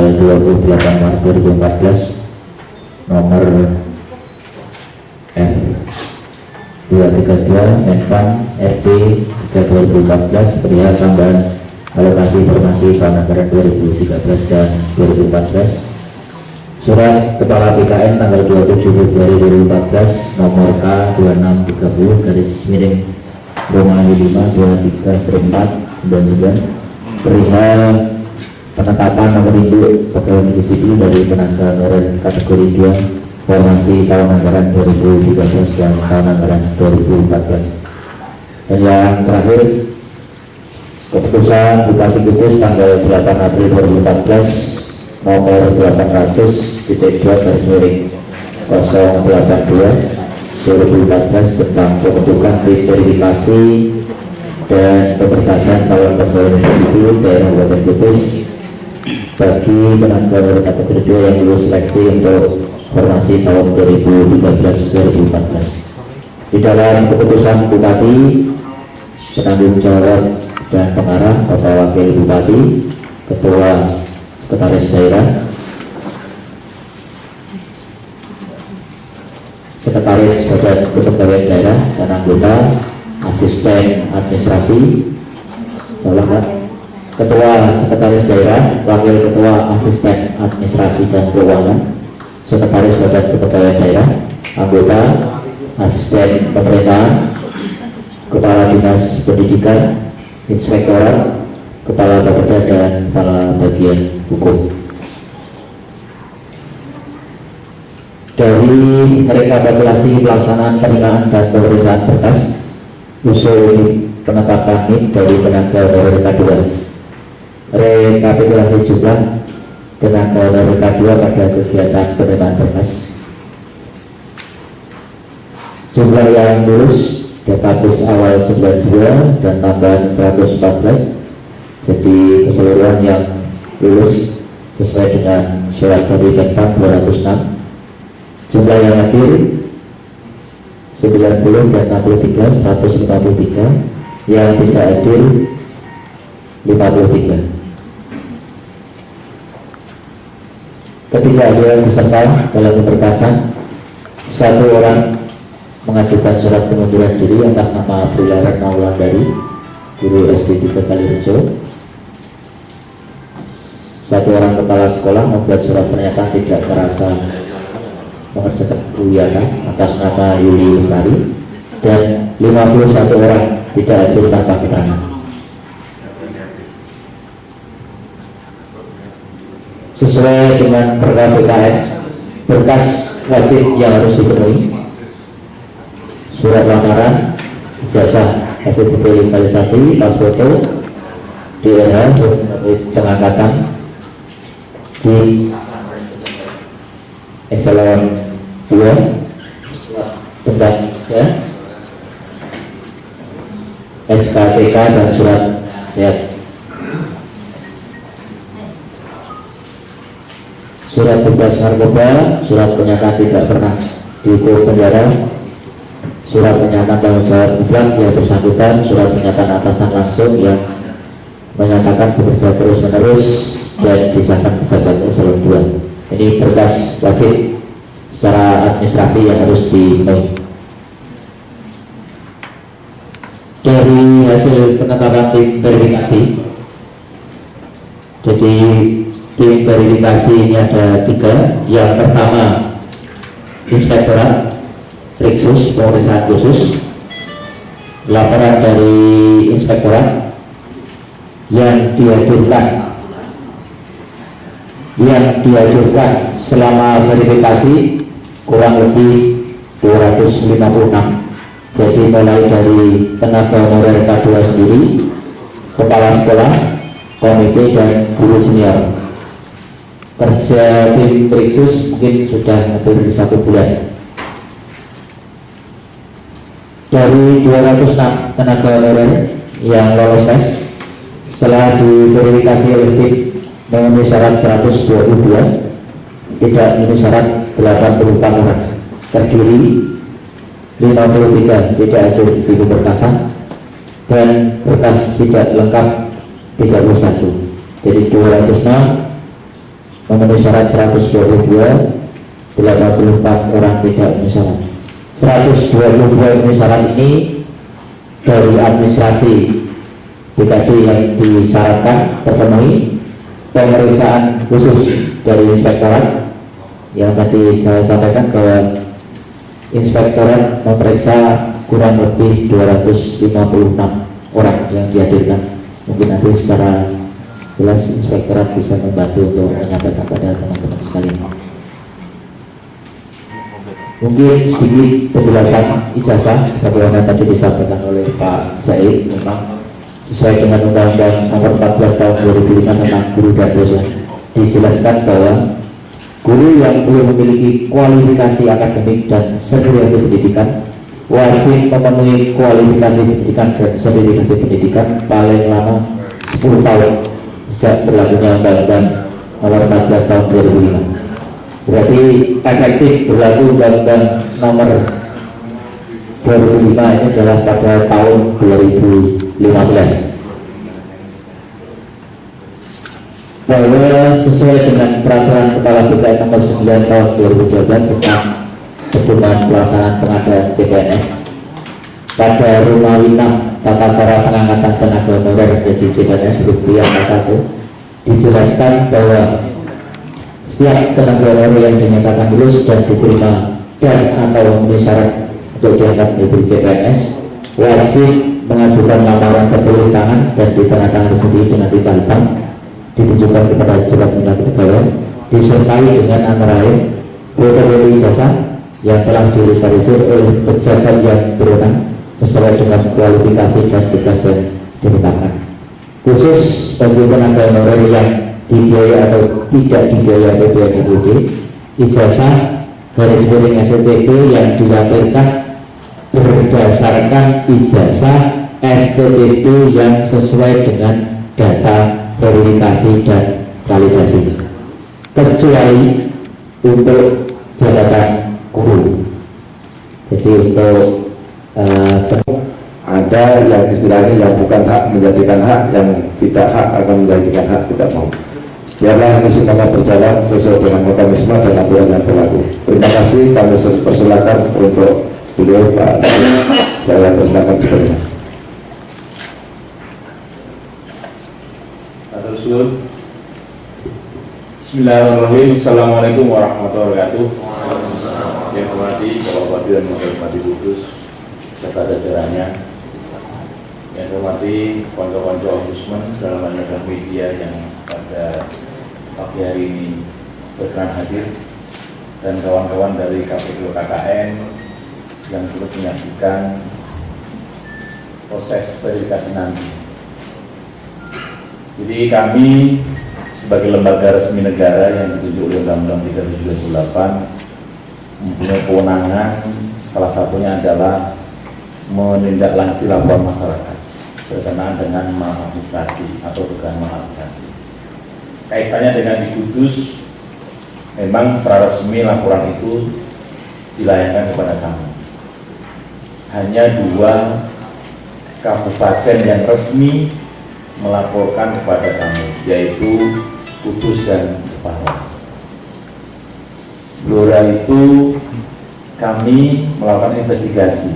tanggal 28 Maret 2014 nomor F 232 Menpan RB 3/2014 perihal tambahan alokasi informasi anggaran 2013 dan 2014. Surat Kepala BKN tanggal 27 Februari 2014 nomor K2630/523/499 perihal penetapan nomor induk pegawai negeri sipil dari tenaga honorer kategori 2 formasi tahun anggaran 2013 dan tahun anggaran 2014. Dan yang terakhir, keputusan Bupati Kudus tanggal 8 April 2014 nomor 800.2/082/2014 tentang pembentukan tim verifikasi dan kecerdasan calon pegawai negeri sipil daerah Kabupaten Kudus bagi tenaga honorer kategori 2 yang lulus seleksi untuk formasi tahun 2013-2014. Di dalam keputusan Bupati, penanggung jawab dan pengarah Bapak Wakil Bupati, Ketua Sekretaris Daerah, Sekretaris Badan Kepegawaian Daerah dan anggota asisten administrasi, Ketua Sekretaris Daerah, Wakil Ketua Asisten Administrasi dan Keuangan, Sekretaris Badan Kepegawaian Daerah, anggota asisten pemerintahan, Kepala Dinas Pendidikan, Inspektorat, Kepala Bapeda dan Kepala Bagian Hukum. Dari rekapitulasi pelaksanaan penerimaan dan pemeriksaan berkas usul penetapan NIP dari tenaga honorer K2, rekapitulasi jumlah tenaga honorer K2 pada kegiatan penerimaan berkas, jumlah yang lulus database awal 92 dan tambahan 114, jadi keseluruhan yang lulus sesuai dengan surat dari Menpan 206. Jumlah yang hadir 90 dan 63, 153, yang tidak hadir 53. Ketidakhadiran peserta dalam pemberkasan, 1 orang mengajukan surat pengunduran diri atas nama Abdullah Retno Wulandari, guru SD 3 Kalirejo. 1 orang kepala sekolah membuat surat pernyataan tidak merasa mengerjakan kegiatan atas nama Yuli Lestari, dan 51 orang tidak hadir tanpa keterangan. Sesuai dengan perda BKN, berkas wajib yang harus dipenuhi: surat lamaran, ijazah hasil legalisasi, pas foto, DLH pengangkatan di eselon 2, ya, SKCK dan surat sehat. Surat bebas narkoba, surat pernyataan tidak pernah dihukum penjara, surat pernyataan tanggung jawab mutlak yang bersangkutan, surat pernyataan atasan langsung yang menyatakan bekerja terus menerus dan disahkan pejabat eselon 2. Ini berkas wajib secara administrasi yang harus dipenuhi. Dari hasil penetapan tim verifikasi, jadi tim verifikasi ini ada 3. Yang pertama, Inspektorat Riksus Pemeriksaan Khusus. Laporan dari Inspektorat yang dihadirkan selama verifikasi kurang lebih 256. Jadi mulai dari tenaga honorer K2 sendiri, kepala sekolah, komite dan guru senior. Kerja tim Riksus mungkin sudah hampir 1 bulan. Dari 206 tenaga honorer yang lolos tes, setelah diverifikasi oleh tim memenuhi syarat 122, tidak memenuhi syarat 84 orang, terdiri 53 tidak hadir di pemberkasan dan berkas tidak lengkap 31. Jadi 206 memenuhi syarat 122, 84 orang tidak memenuhi syarat. 122 memenuhi syarat ini dari administrasi BKD yang disyaratkan terpenuhi, pemeriksaan khusus dari inspektorat yang tadi saya sampaikan bahwa inspektorat memeriksa kurang lebih 256 orang yang dihadirkan. Mungkin nanti secara jelas inspektorat bisa membantu untuk menyampaikan pada teman-teman sekalian. Mungkin sedikit penjelasan ijazah sebagaimana tadi disampaikan oleh Pak Zaid. Memang sesuai dengan Undang-Undang Nomor 14 Tahun 2005 tentang guru dan dosen, dijelaskan bahwa guru yang belum memiliki kualifikasi akademik dan sertifikasi pendidikan wajib memenuhi kualifikasi pendidikan dan sertifikasi pendidikan paling lama 10 tahun sejak berlakunya Undang-Undang Nomor 14 Tahun 2005. Berarti efektif berlaku Undang-Undang Nomor 2005 ini adalah pada tahun 2015. Bahwa sesuai dengan peraturan Kepala BKN Nomor 9 Tahun 2012 tentang pedoman pelaksanaan pengadaan CPNS, pada Rumah Winang tata cara pengangkatan tenaga honorer menjadi CPNS Bukti yang 1 dijelaskan bahwa setiap tenaga honorer yang dinyatakan lulus dan diterima dan atau memenuhi syarat untuk diangkat menjadi CPNS wajib mengajukan lamaran tertulis tangan dan ditandatangani sendiri dengan tinta hitam, ditujukan kepada Jabat Bina Kepegawaian, disertai dengan antara lain protokol ijazah yang telah dilegalisir oleh pejabat yang berwenang sesuai dengan kualifikasi dan tugas yang ditetapkan. Khusus bagi tenaga honorer yang dibiayai atau tidak dibiayai BPNUD, ijazah garis miring STTP yang dilampirkan berdasarkan ijazah STTP yang sesuai dengan data verifikasi dan validasi, kecuali untuk jabatan guru. Jadi untuk ada yang istilahnya yang bukan hak menjadikan hak, yang tidak hak akan menjadikan hak tidak mau. Biarlah ini semuanya berjalan sesuai dengan mekanisme dan aturan yang berlaku. Terima kasih, kami persilakan untuk beliau Pak. Saya persilakan sebenarnya. Bismillahirrahmanirrahim. Assalamualaikum warahmatullahi wabarakatuh. Yang hormati Bapak Bupati dan Wakil Bupati Kudus serta jajarannya, yang hormati konco-konco ombudsman dalam lembaga media yang pada pagi hari ini berkenan hadir, dan kawan-kawan dari KPU KKN yang turut menyaksikan proses verifikasi nanti. Jadi kami sebagai lembaga resmi negara yang ditunjuk oleh Undang-Undang 37/2008 mempunyai kewenangan, salah satunya adalah menindaklanjuti laporan masyarakat berkenaan dengan maladministrasi atau dugaan maladministrasi. Kaitannya dengan di Kudus, memang secara resmi laporan itu dilayangkan kepada kami. Hanya 2 kabupaten yang resmi melaporkan kepada kami, yaitu Kudus dan Jepara. Blora itu kami melakukan investigasi,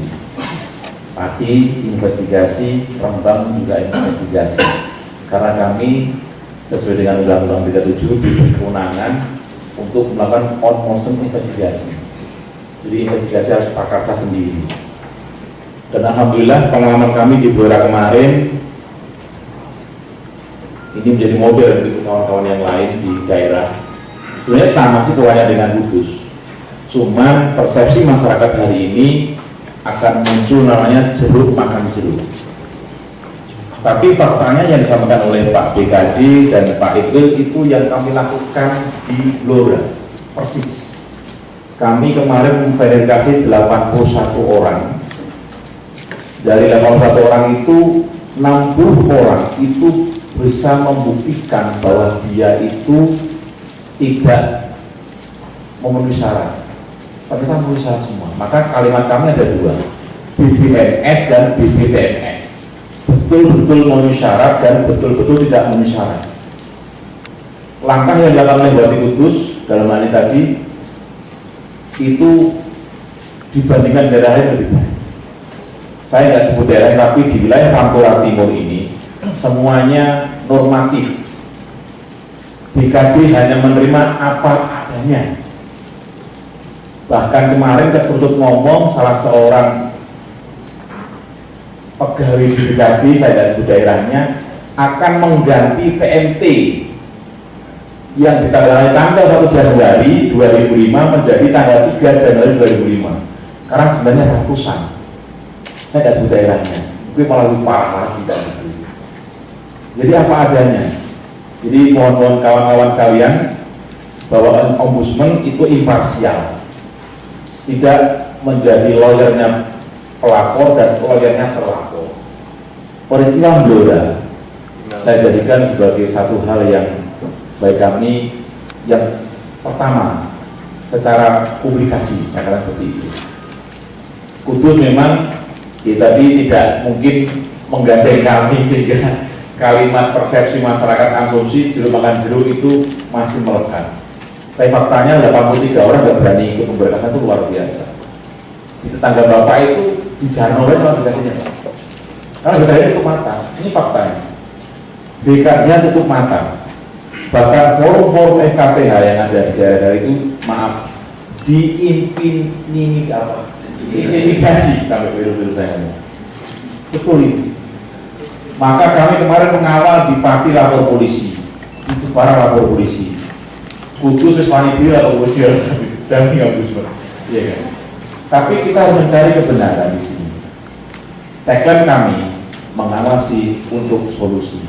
Pati investigasi, Rembang juga investigasi, karena kami sesuai dengan Undang-Undang 37 diberi kewenangan untuk melakukan on motion investigasi. Jadi investigasi harus prakarsa sendiri. Dan alhamdulillah pengalaman kami di Blora kemarin ini menjadi model untuk kawan-kawan yang lain di daerah. Sebenarnya sama situasinya dengan Kudus, cuman persepsi masyarakat hari ini akan muncul namanya jeruk makan jeruk. Tapi faktanya yang disampaikan oleh Pak BKD dan Pak Iqbal itu yang kami lakukan di Blora persis. Kami kemarin memverifikasi 81 orang. Dari 81 orang itu 60 orang itu bisa membuktikan bahwa dia itu tidak memenuhi syarat. Ternyata memenuhi syarat semua. Maka kalimat kami ada 2, BBNS dan BBTNS. Betul-betul memenuhi syarat dan betul-betul tidak memenuhi syarat. langkah yang dilakukan oleh Bupati Kudus dalam hal ini tadi itu dibandingkan daerah lain lebih baik. Saya nggak sebut daerah, tapi di wilayah Pantura Timur ini semuanya normatif. BKD hanya menerima apa adanya. Bahkan kemarin tertutup ngomong salah seorang pegawai di BKD, saya tidak sebut daerahnya, akan mengganti TMT yang ditanggalkan tanggal 1 Januari 2005 menjadi tanggal 3 Januari 2005. Sekarang sebenarnya ratusan. Saya tidak sebut daerahnya, tapi malah lebih parah lagi. Jadi apa adanya. Jadi mohon kawan-kawan kalian bahwa ombudsman itu imparsial, tidak menjadi lawyernya pelapor dan lawyernya terlapor. Peristiwa Blora saya jadikan sebagai satu hal yang bagi kami yang pertama secara publikasi, saya katakan seperti itu. Kudus memang tadi tidak mungkin menggandeng kami sehingga kalimat persepsi masyarakat asumsi jeruk makan jeruk itu masih melekat. Tapi faktanya 83 orang nggak berani ikut pemberkasan, itu luar biasa. Di tetangga bapak itu di Jarno kan BKD-nya, karena BKD tutup mata. Ini faktanya. BKD-nya tutup mata. Bahkan forum-forum FKPH yang ada di daerah-daerah itu, maaf, intimidasi sampai biru-biru saya ngomong. Betul itu. Maka kami kemarin mengawal di Pati lapor polisi, di Jepara lapor polisi, Kudus sesuai dia lapor polisi dan tinggal Kudus, iya kan? Tapi kita harus mencari kebenaran di sini. Tagline kami mengawasi untuk solusi.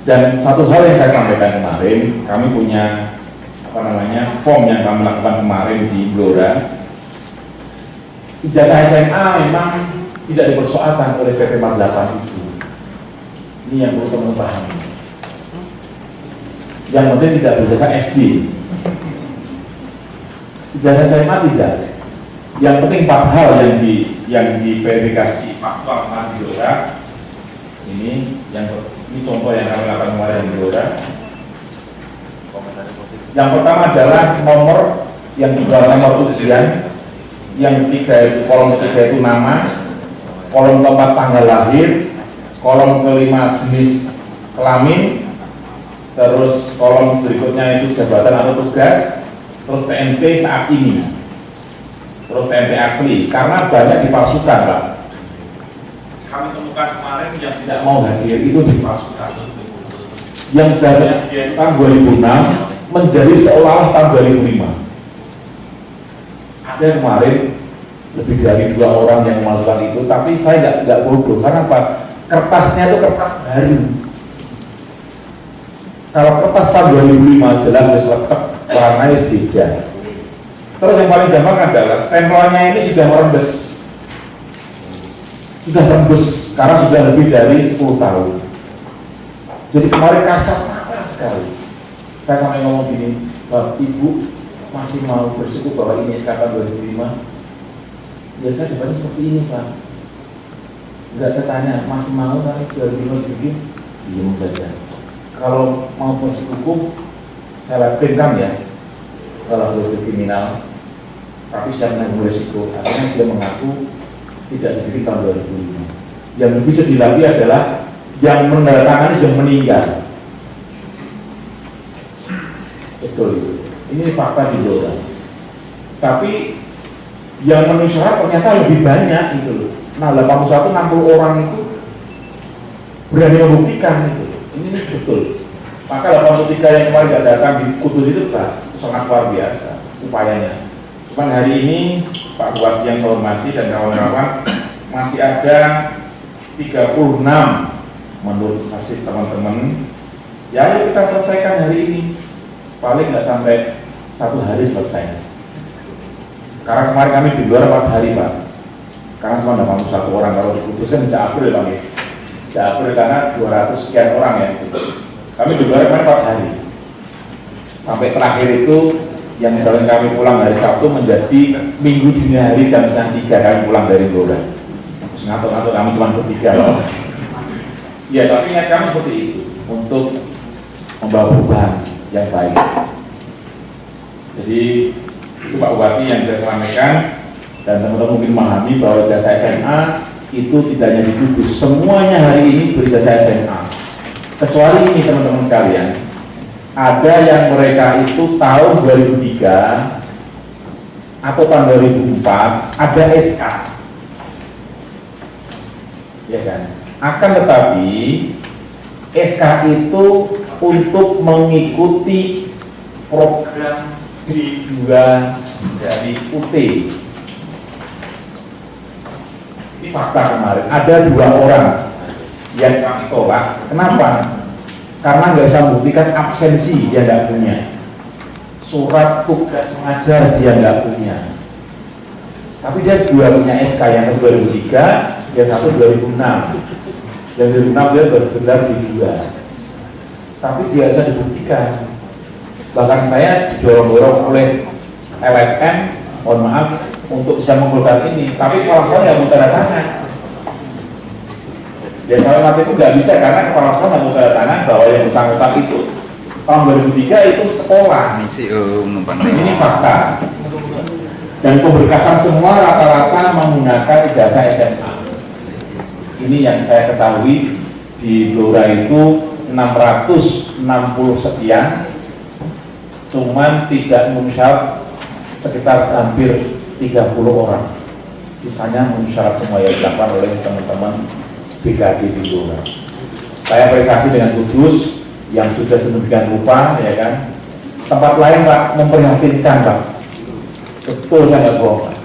Dan satu hal yang saya sampaikan kemarin, kami punya form yang kami lakukan kemarin di Blora. Ijazah SMA memang tidak dipersoalkan oleh PP 48 itu. Ini yang perlu teman pahami. Yang penting tidak berijazah SD. Ijazah SMA tidak. Yang penting 4 hal yang diverifikasi faktual di Blora. Ini contoh yang kami lakukan kemarin di Blora. Yang pertama adalah nomor yang kedua nomor ujian, yang ketiga itu kolom ketiga itu nama, kolom keempat tanggal lahir, kolom kelima jenis kelamin, terus kolom berikutnya itu jabatan atau tugas, terus TMP saat ini, terus TMP asli, karena banyak dipalsukan Pak. Kami temukan kemarin yang tidak mau hadir itu dipalsukan, yang seharusnya tahun 2006 menjadi seolah-olah tahun 2005. Ada kemarin lebih dari 2 orang yang memasukkan itu, tapi saya nggak bodoh, karena apa? Kertasnya itu kertas baru. Kalau kertas tahun 2005 jelas lecek, warnanya beda. Terus yang paling gampang adalah stempelnya ini sudah rembes karena sudah lebih dari 10 tahun. Jadi kemarin kasar sekali. Saya sampai ngomong gini, Ibu masih mau bersyukur bahwa ini SKK 2005. Ya saya jawabnya seperti ini Pak. Enggak, saya tanya, masih mau kan 2005 bikin? Iya saja. Kalau mau proses hukum, saya lakukan ya. Kalau itu kriminal, tapi saya menanggung resiko. Akhirnya dia mengaku tidak dibikin tahun 2005. Yang lebih sedih lagi adalah yang menandatangani yang meninggal. Betul. Ini fakta di Blora. Tapi yang memenuhi syarat ternyata lebih banyak gitu loh. Nah 81 60 orang itu berani membuktikan itu. Ini betul. Maka 83 yang kemarin tidak datang di Kudus itu sangat luar biasa upayanya. Cuman hari ini Pak Bupati yang saya hormati dan kawan-kawan, masih ada 36 menurut hasil teman-teman. Ya ayo kita selesaikan hari ini. Paling nggak sampai 1 hari selesai. Karena kemarin kami di luar 4 hari Pak. Karena cuma 81 orang, kalau diputuskan sejak April Pak. Sejak April karena 200 sekian orang ya. Kami di luar kemarin 4 hari. Sampai terakhir itu yang misalnya kami pulang hari Sabtu menjadi Minggu dini hari jam 3 kami pulang dari Blora. Ngatur-ngatur kami cuma bertiga loh. Ya tapi niat kami seperti itu, untuk membawa perubahan yang baik. Jadi itu Pak Bupati yang saya sampaikan, dan teman-teman mungkin memahami bahwa jasa SMA itu tidak hanya di Kudus, semuanya hari ini berjasa SMA. Kecuali ini teman-teman sekalian, ada yang mereka itu tahun 2003 atau tahun 2004 ada SK, ya kan? Akan tetapi SK itu untuk mengikuti program D2 dari UT. Ini fakta kemarin, ada 2 orang yang kami tolak. Kenapa? Karena nggak bisa membuktikan absensi, dia nggak punya. Surat tugas mengajar dia nggak punya. Tapi dia 2 punya SK, yang satu 2003, yang satu 2006. Yang 2006 dia benar-benar D2. Tapi dia bisa dibuktikan. Bahkan saya didorong-dorong oleh LSM, mohon maaf, untuk bisa mengeluarkan ini. Tapi kepala sekolah nggak mau tanda tangan. Ya salah itu nggak bisa karena kepala sekolah nggak mau tanda tangan bahwa yang bersangkutan itu tahun 2003 itu sekolah. Ini fakta. Dan pemberkasan semua rata-rata menggunakan ijazah SMA. Ini yang saya ketahui di Blora itu 660 sekian, cuman tidak memenuhi syarat sekitar hampir 30 orang. Sisanya memenuhi syarat semua yang dilakukan oleh teman-teman BKD di Blora. Saya apresiasi dengan Kudus yang sudah sedemikian rupa, ya kan. Tempat lain Pak memprihatinkan Pak. Betul, saya nggak bohong.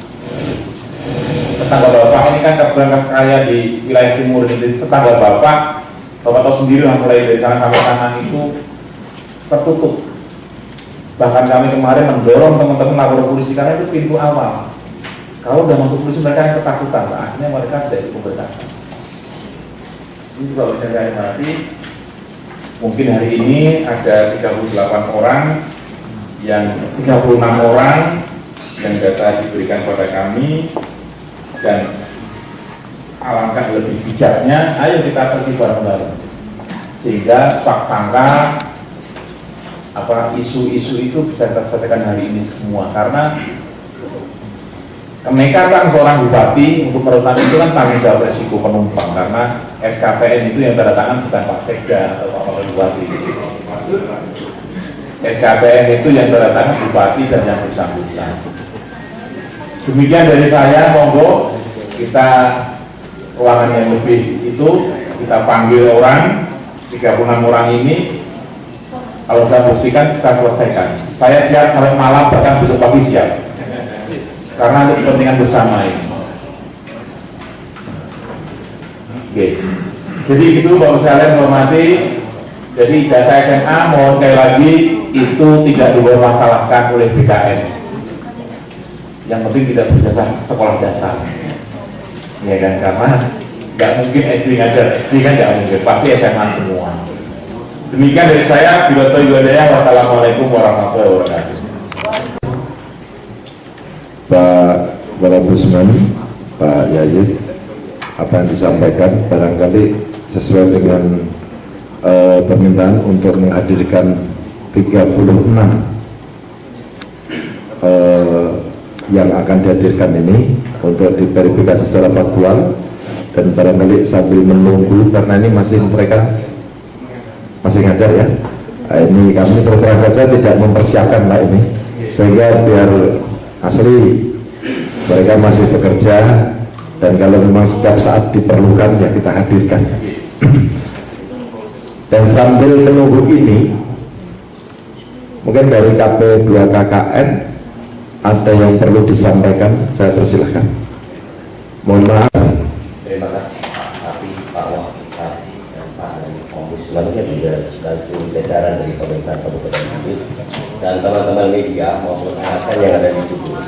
Tetangga Bapak ini kan kebetulan kaya di wilayah timur ini. Tetangga Bapak tahu sendiri lah, mulai dari sana sampai kanan itu tertutup. Bahkan kami kemarin mendorong teman-teman lapor polisi karena itu pintu awal. Kalau udah masuk polisi mereka yang ketakutan, akhirnya mereka tidak ikut berdakwah. Ini juga bisa saya nikmati. Mungkin hari ini ada 38 orang, yang 36 orang yang data diberikan pada kami, dan alangkah lebih bijaknya, ayo kita pergi bareng-bareng sehingga sangka isu-isu itu bisa kita selesaikan hari ini semua. Karena kenekatan seorang bupati untuk merutan itu kan tanggung jawab resiko penumpang, karena SKPN itu yang tanda tangan bukan Pak Sekda atau Pak Bupati. SKPN itu yang tanda tangan bupati dan yang bersangkutan. Demikian dari saya, monggo kita ruangan yang lebih itu kita panggil orang 36 orang ini. Kalau saya buktikan kita selesaikan. Saya siap sampai malam, bahkan besok pagi siap. Karena untuk kepentingan bersama ini. Oke. Jadi itu Bapak sekalian hormati. Jadi ijazah SMA mohon sekali lagi itu tidak dipermasalahkan oleh BKN. Yang penting tidak berjasa sekolah dasar. Ya kan, karena nggak mungkin SD ngajar, SD kan nggak mungkin, pasti SMA semua. Demikian dari saya, Biloto Iwadaya, wassalamualaikum warahmatullahi wabarakatuh. Pak Warabusman, Pak Yayid, apa yang disampaikan barangkali sesuai dengan permintaan untuk menghadirkan 36 yang akan dihadirkan ini untuk diverifikasi secara faktual, dan barangkali sambil menunggu karena ini mereka masih ngajar ya. Nah, ini kami terus terang saja tidak mempersiapkan Pak ini, sehingga biar asli mereka masih bekerja, dan kalau memang setiap saat diperlukan ya kita hadirkan. Dan sambil menunggu ini, mungkin dari KP2KKN ada yang perlu disampaikan, saya persilahkan. Mohon maaf. Terima kasih Pak Tapi, Pak Wakil Bupati, dan Pak Ombudsman-nya juga selaku jajaran dari pemerintah Kabupaten Kudus dan teman-teman media maupun ASN yang ada di Kudus.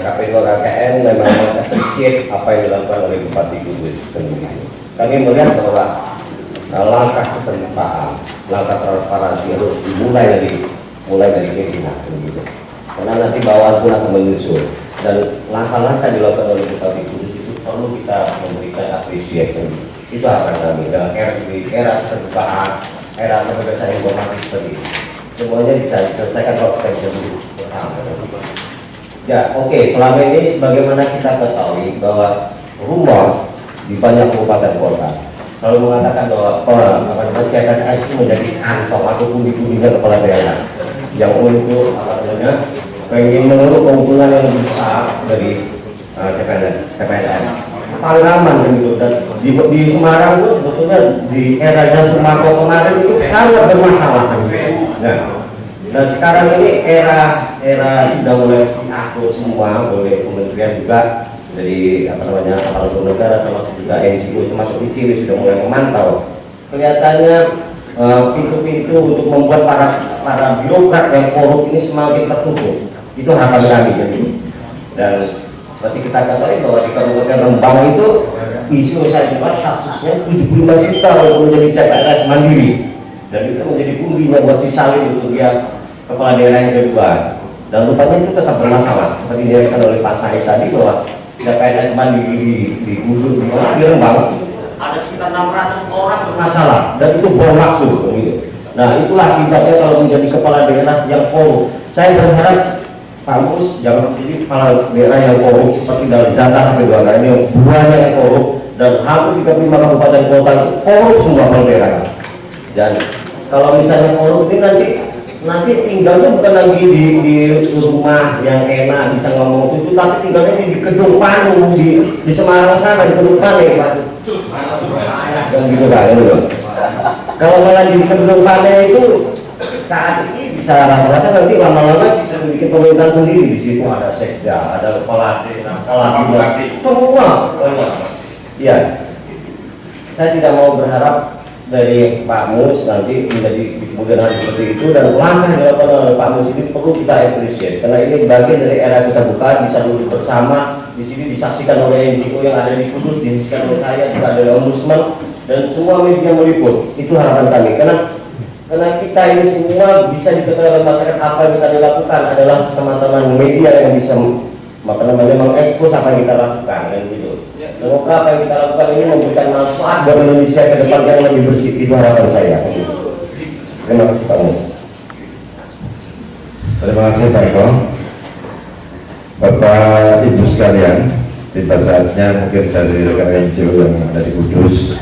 KP2KKN memang mengapresiasi apa yang dilakukan oleh Bupati Kudus. Kami melihat bahwa langkah keterbukaan, langkah transparansi harus dimulai dari pimpinan, begitu. Karena nanti bawahan pun akan menyusul, dan langkah-langkah dilakukan oleh Bupati Kudus itu perlu kita memberikan apresiasi. Itu harapan kami dalam era keterbukaan, era kebebasan informasi seperti ini. Semuanya bisa diselesaikan kalau kita bisa duduk bersama. Ya, oke. Selama ini sebagaimana kita ketahui bahwa rumor di banyak kabupaten kota selalu mengatakan bahwa CPNS itu menjadi kantong atau pundi-pundinya kepala daerah yang untuk pengen menurut keuntungan yang lebih besar dari CPNS. Pengalaman gitu, dan di Semarang itu sebetulnya di eranya Sumarto kemarin itu sangat bermasalah. Nah sekarang ini era sudah mulai diatur semua oleh kementerian juga, dari aparatur negara termasuk juga NGO termasuk ICW sudah mulai memantau. Kelihatannya pintu-pintu untuk membuat para birokrat yang korup ini semakin tertutup. Itu harapan kami jadi. Dan seperti kita ketahui bahwa di Kabupaten Rembang itu isu saya juga kasusnya 75 juta untuk menjadi CPNS mandiri, dan itu menjadi kundinya buat si Salim untuk dia kepala daerah yang kedua. Dan rupanya itu tetap bermasalah seperti dikatakan oleh Pak Said tadi bahwa CPNS mandiri di Kudus di Rembang ada sekitar 600 orang bermasalah dan itu bom waktu gitu. Nah itulah akibatnya kalau menjadi kepala daerah yang korup. Saya berharap Pak Mus jangan menjadi kepala daerah yang korup seperti dalam data kedua ini yang buahnya yang korup, dan hampir 35 kabupaten kota itu korup semua kepala daerah. Dan kalau misalnya korup ini nanti tinggalnya bukan lagi di rumah yang enak bisa ngomong itu, tapi tinggalnya di gedung panu di Semarang sana, di gedung panu Pak. Dan gitu kan kalau malah di gedung panu itu saat ini bisa rasa nanti lama-lama bisa bikin pemerintahan sendiri. Di situ ada sekda, ada kepala desa, semua. Ya, saya tidak mau berharap dari Pak Mus nanti menjadi kemudian hari seperti itu, dan langkah yang dilakukan oleh Pak Mus ini perlu kita appreciate karena ini bagian dari era kita buka, bisa duduk bersama di sini, disaksikan oleh NGO yang ada di Kudus, disaksikan oleh saya, juga ada Ombudsman dan semua media meliput. Itu harapan kami karena kita ini semua bisa diketahui oleh masyarakat. Apa yang kita lakukan adalah teman-teman media yang bisa mengekspos apa yang kita lakukan, dan gitu. Semoga apa yang kita lakukan ini memberikan manfaat buat Indonesia ke depan yang lebih bersih. Itu harapan saya. Terima kasih Pak Mus. Terima kasih Pak Eko. Bapak Ibu sekalian, tiba saatnya mungkin dari rekan NGO yang ada di Kudus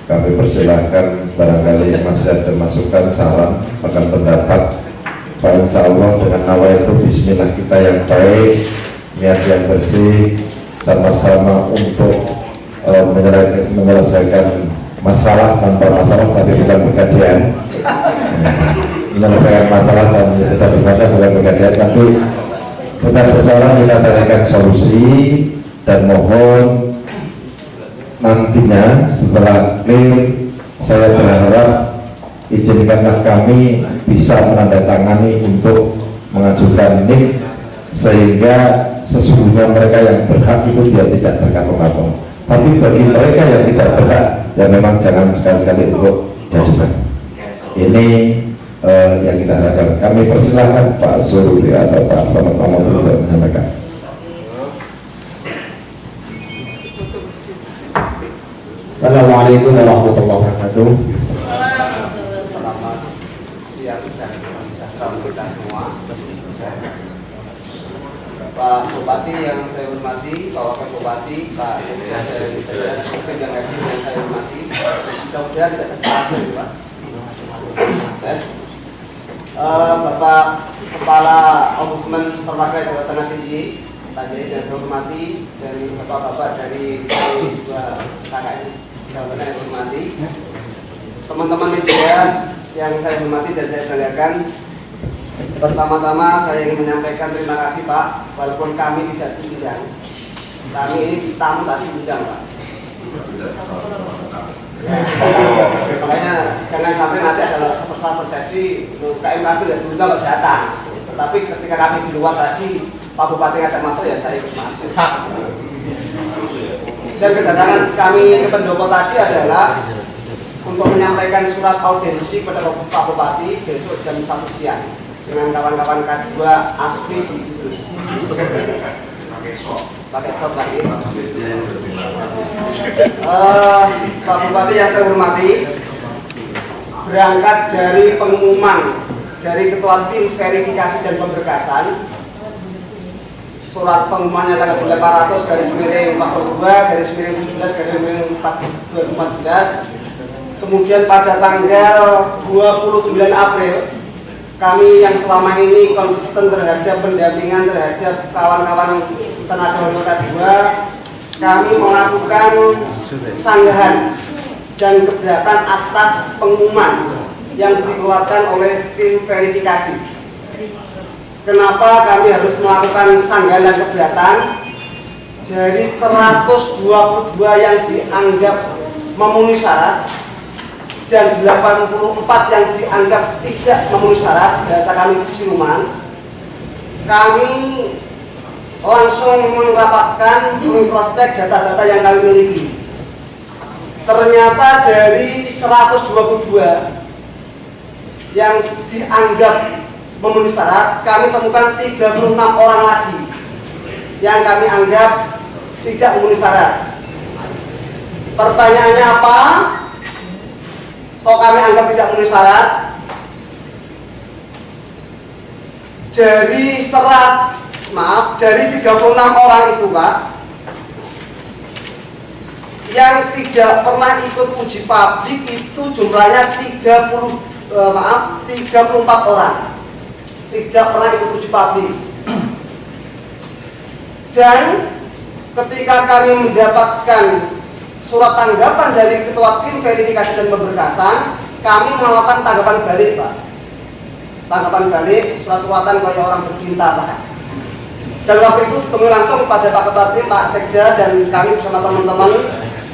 kami persilahkan barangkali masih ada masukan, saran, bahkan pendapat. Pak Insya Allah dengan awal itu bismillah kita yang baik, niat yang bersih, sama-sama untuk menyelesaikan masalah tanpa masalah, tapi bukan berkadian. Menyelesaikan masalah dan tidak bermasalah bukan berkadian, tapi sedang persoalan kita carikan solusi, dan mohon nantinya setelah clear saya berharap izinkanlah kami bisa menandatangani untuk mengajukan NIK sehingga sesungguhnya mereka yang berhak itu dia tidak terkantong-kantong. Tapi bagi mereka yang tidak berhak, ya memang jangan sekali-sekali untuk diajukan. Ini yang kita harapkan. Kami persilahkan Pak Sururi atau Pak Selamat Mahmud untuk menyampaikan. Assalamualaikum warahmatullahi wabarakatuh. Selamat siang dan salam kita semua. Pak Bupati yang saya hormati, Pak Wakil Bupati, Pak Mungkin yang saya hormati, mudah-mudahan tidak seperti Pak. Bapak Kepala Ombudsman Perwakilan Jawa Tengah DIY, Pak Jai yang saya hormati, dan bapak-bapak dari dua KKN Jawa Tengah yang hormati, teman-teman media yang saya hormati dan saya banggakan. Pertama-tama saya ingin menyampaikan terima kasih Pak, walaupun kami tidak diundang. Kami ini tamu tadi diundang Pak. Makanya jangan sampai nanti ada salah persepsi KMK tidak diundang kalau datang. Tetapi ketika kami di luar tadi, Pak Bupati ada masuk ya saya ikut masuk. Dan kedatangan kami ke pendopo tadi adalah untuk menyampaikan surat audiensi kepada Pak Bupati besok jam 1 siang dengan kawan-kawan K2 ASPI di Kudus. Pakai sop lagi. Pak Bupati yang saya hormati, berangkat dari pengumuman dari Ketua Tim Verifikasi dan Pemberkasan, surat pengumumannya tanggal 800 garis miring pasal 2 garis miring 17 garis miring 2014. Kemudian pada tanggal 29 April kami yang selama ini konsisten terhadap pendampingan terhadap kawan-kawan tenaga honorer 2, kami melakukan sanggahan dan keberatan atas pengumuman yang dikeluarkan oleh tim verifikasi. Kenapa kami harus melakukan sanggahan dan keberatan? Dari 122 yang dianggap memenuhi syarat dan 84 yang dianggap tidak memenuhi syarat, bahasa kami itu siluman, kami langsung merapatkan, mengcross-check data-data yang kami miliki. Ternyata dari 122 yang dianggap memenuhi syarat, kami temukan 36 orang lagi yang kami anggap tidak memenuhi syarat. Pertanyaannya apa? Kok kami anggap tidak memenuhi syarat? Dari dari 36 orang itu, Pak, yang tidak pernah ikut uji publik itu jumlahnya 34 orang. Tidak pernah ikut uji publik. Dan ketika kami mendapatkan surat tanggapan dari Ketua Tim Verifikasi dan Pemberkasan, kami melakukan tanggapan balik, Pak. Tanggapan balik, surat-suratan kayak orang bercinta, Pak. Dan waktu itu ketemu langsung pada Pak Ketua Tim, Pak Sekda, dan kami bersama teman-teman.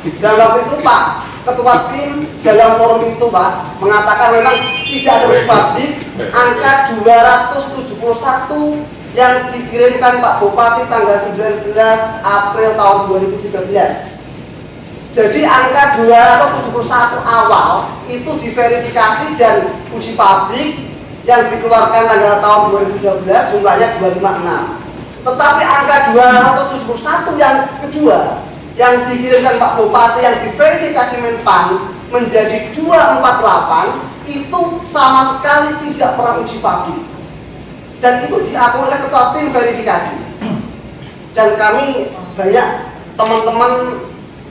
Dan waktu itu Pak Ketua Tim dalam forum itu, Pak, mengatakan memang tidak ada uji publik, angka 271 yang dikirimkan Pak Bupati tanggal 19 April tahun 2013. Jadi angka 271 awal itu diverifikasi dan uji publik yang dikeluarkan tanggal tahun 2013 jumlahnya 256. Tetapi angka 271 yang kedua yang dikirimkan Pak Bupati yang diverifikasi Menpan menjadi 248 itu sama sekali tidak pernah uji publik. Dan itu diakui oleh Ketua Tim Verifikasi. Dan kami banyak teman-teman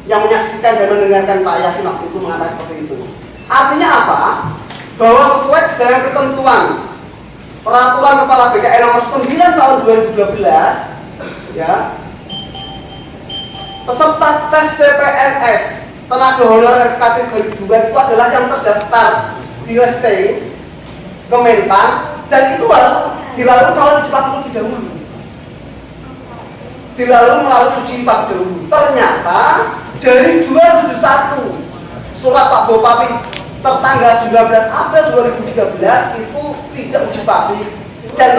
yang menyaksikan dan mendengarkan Pak Yasin waktu itu mengatakan seperti itu. Artinya apa? Bahwa sesuai dengan ketentuan Peraturan Kepala BKN nomor 9 tahun 2012, ya, peserta tes CPNS tenaga honorer kategori 2 itu adalah yang terdaftar di Resting Kemenpan, dan itu harus dilalui melalui uji publik terlebih dahulu. Dilalui melalui uji publik dahulu. Ternyata dari 271 surat Pak Bupati tertanggal 19 April 2013 itu tidak uji publik, dan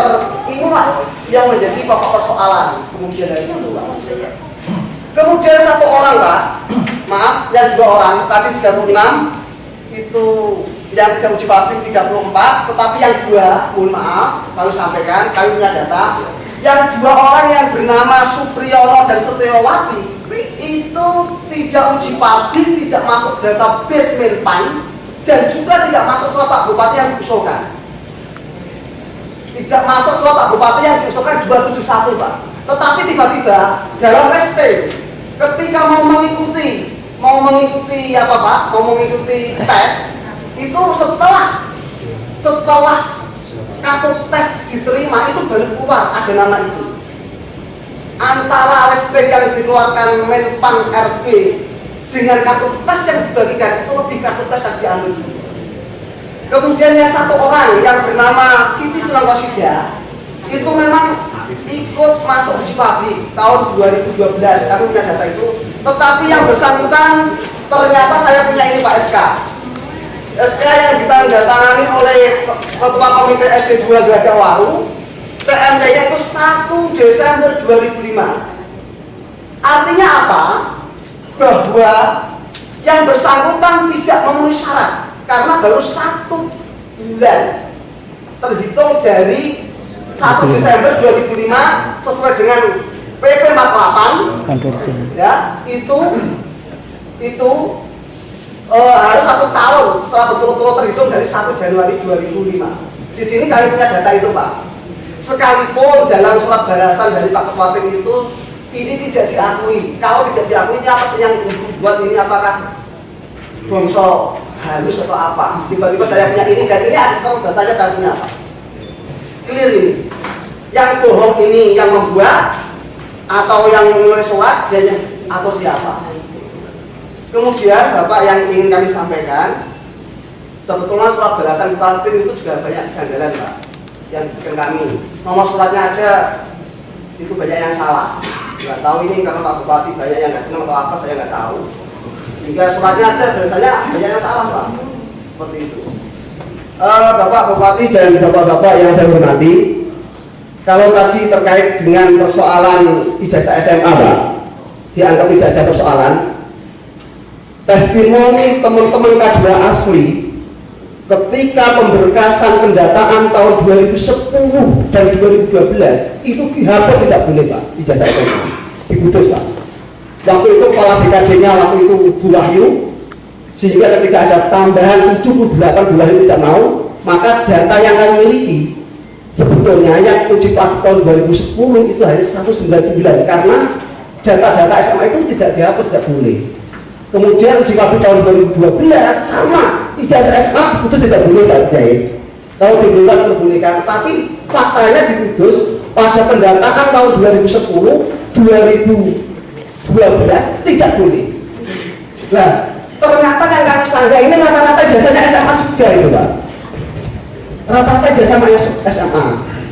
inilah yang menjadi pokok persoalan. Kemudian dari itu, Pak. Kemudian satu orang, Pak, maaf, yang 2 orang, tadi 36 itu yang tidak uji publik 34, tetapi yang 2, mohon maaf, kami sampaikan, kami punya data, yang 2 orang yang bernama Supriyono dan Setiawati itu tidak uji publik, tidak masuk database Menpan, dan juga tidak masuk surat Pak Bupati yang diusulkan. Tidak masuk surat Pak Bupati yang diusulkan 271, Pak. Tetapi tiba-tiba dalam testing, ketika mau mengikuti apa, Pak? Mau mengikuti tes, itu setelah kartu tes diterima itu baru keluar ada nama itu. Antara WSP yang dikeluarkan Menpan RB dengan kartu tes yang dibagikan itu lebih kartu tes yang diambil. Kemudian yang satu orang yang bernama Siti Senang Rosida itu memang ikut masuk uji publik tahun 2012, kami punya data itu. Tetapi yang bersangkutan ternyata saya punya ini, Pak, SK yang ditandatangani oleh Ketua Komite SD 2 Gelaga Waru, TMK-nya itu 1 Desember 2005. Artinya apa? Bahwa yang bersangkutan tidak memenuhi syarat karena baru 1 bulan terhitung dari 1 Desember 2005 sesuai dengan PP 48, ya, itu harus 1 tahun setelah berturut-turut terhitung dari 1 Januari 2005. Di sini kami punya data itu Pak. Sekalipun dalam surat balasan dari Pak Ketua Tim itu ini tidak diakui. Kalau tidak diakui ini apa sih yang membuat ini, apakah bongso halus atau apa? Tiba-tiba saya punya ini dan ini ada setengah bahasanya saya punya apa? Clear ini. Yang bohong ini yang membuat atau yang menulis surat dan atau siapa? Kemudian Bapak yang ingin kami sampaikan, sebetulnya surat balasan Ketua Tim itu juga banyak kejanggalan Pak yang dibikin kami. Nomor suratnya aja itu banyak yang salah. Nggak tahu ini karena Pak Bupati banyak yang nggak senang atau apa, saya nggak tahu. Sehingga suratnya aja biasanya banyak yang salah Pak. Seperti itu. Bapak Bupati dan Bapak-Bapak yang saya hormati, kalau tadi terkait dengan persoalan ijazah SMA Pak, dianggap tidak ada persoalan. Testimoni teman-teman K2 asli ketika pemberkasan pendataan tahun 2010 dan 2012 itu dihapus tidak boleh Pak, ijazah SMA diputus Pak. Waktu itu kepala BKD-nya waktu itu Bu Wahyu, sehingga ketika ada tambahan 78 Bu Wahyu tidak mau, maka data yang kami miliki sebetulnya yang uji praktik tahun 2010 itu hanya 199 karena data-data SMA itu tidak dihapus, tidak boleh. Kemudian uji praktik tahun 2012 sama, ijazah SMA diputus tidak boleh Pak Jahit. Kalau dibutuhkan diperbolehkan, tetapi faktanya diputus pada pendataan tahun 2010, 2012 tidak boleh. Nah, ternyata yang kami sangka ini rata-rata ijazahnya SMA juga itu Pak. Rata-rata ijazah SMA.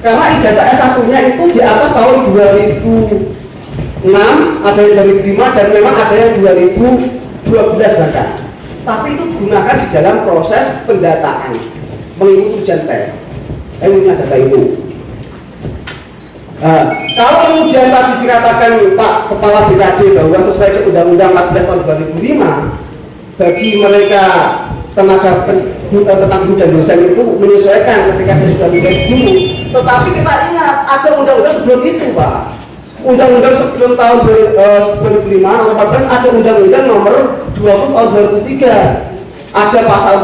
Karena ijazah S1-nya itu di atas tahun 2006, ada yang 2005 dan memang ada yang 2012 bahkan. Tapi itu digunakan di dalam proses pendataan mengikuti ujian tes. Punya data itu. Nah, kalau kemudian tadi dikatakan Pak Kepala BKD bahwa sesuai Undang-Undang 14 tahun 2005 bagi mereka tenaga tentang guru dan dosen itu menyesuaikan ketika dia sudah menjadi guru. Tetapi kita ingat ada undang-undang sebelum itu Pak. Undang-undang sebelum tahun 2005 nomor 14 ada undang-undang nomor 20 tahun 2003. Ada pasal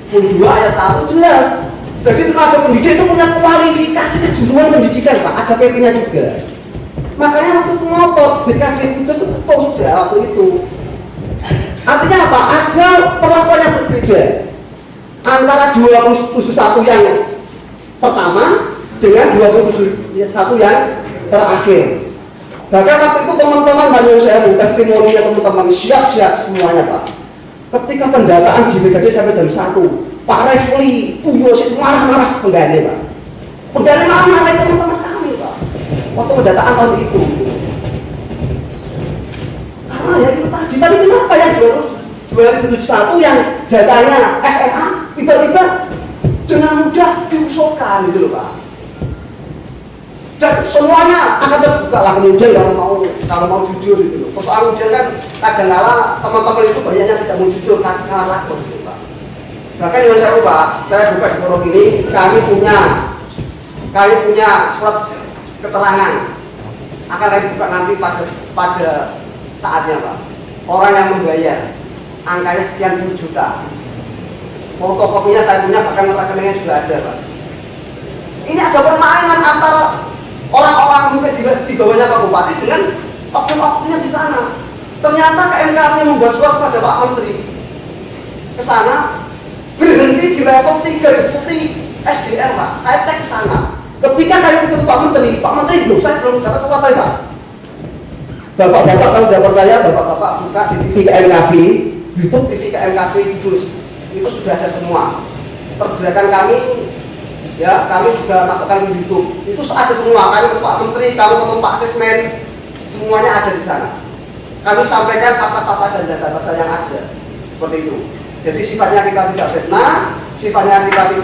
42 ayat 1 jelas. Jadi tenaga pendidik itu punya kualifikasi kejuruan pendidikan Pak, ada PP-nya juga. Makanya waktu itu ngotot BKD itu betul sudah waktu itu. Artinya apa? Ada perlakuan yang berbeda antara 271 yang pertama dengan 271 yang terakhir. Bahkan waktu itu teman-teman banyak saya testimoninya teman-teman siap-siap semuanya Pak. Ketika pendataan di BKD sampai jam 1, Pak Refli, Puyo, marah-marah penggane Pak. Penggane marah-marah teman-teman kami Pak. Waktu pendataan tahun itu. Karena ya itu tadi. Tapi kenapa yang 2071 yang datanya SMA tiba-tiba dengan mudah diusulkan gitu loh Pak. Dan semuanya akan terbuka lah kemudian kalau mau jujur gitu loh. Persoalan ujian kan kadang-kala teman-teman itu banyak yang tidak mau jujur karena takut gitu Pak. Bahkan yang saya ubah, saya buka di forum ini, kami punya surat keterangan akan kami buka nanti pada saatnya Pak. Orang yang membayar angkanya sekian puluh juta, fotokopinya saya punya, bahkan rekeningnya juga ada Pak. Ini ada permainan antara orang-orang mungkin di bawahnya Pak Bupati dengan oknum-oknumnya di sana. Ternyata KMKM membuat surat pada Pak Menteri ke sana, berhenti di level 3 Deputi SDM Pak. Saya cek ke sana. Ketika saya ketemu Pak Menteri belum, saya belum dapat surat Pak. Bapak-bapak kalau tidak percaya, bapak-bapak buka di TV KMKB, YouTube TV KMKB itu sudah ada semua. Pergerakan kami, ya kami juga masukkan di YouTube. Itu ada semua. Kami ketemu Pak Menteri, kami ketemu Pak Sismen, semuanya ada di sana. Kami sampaikan fakta-fakta dan data-data yang ada. Seperti itu. Jadi sifatnya kita tidak fitnah, sifatnya kita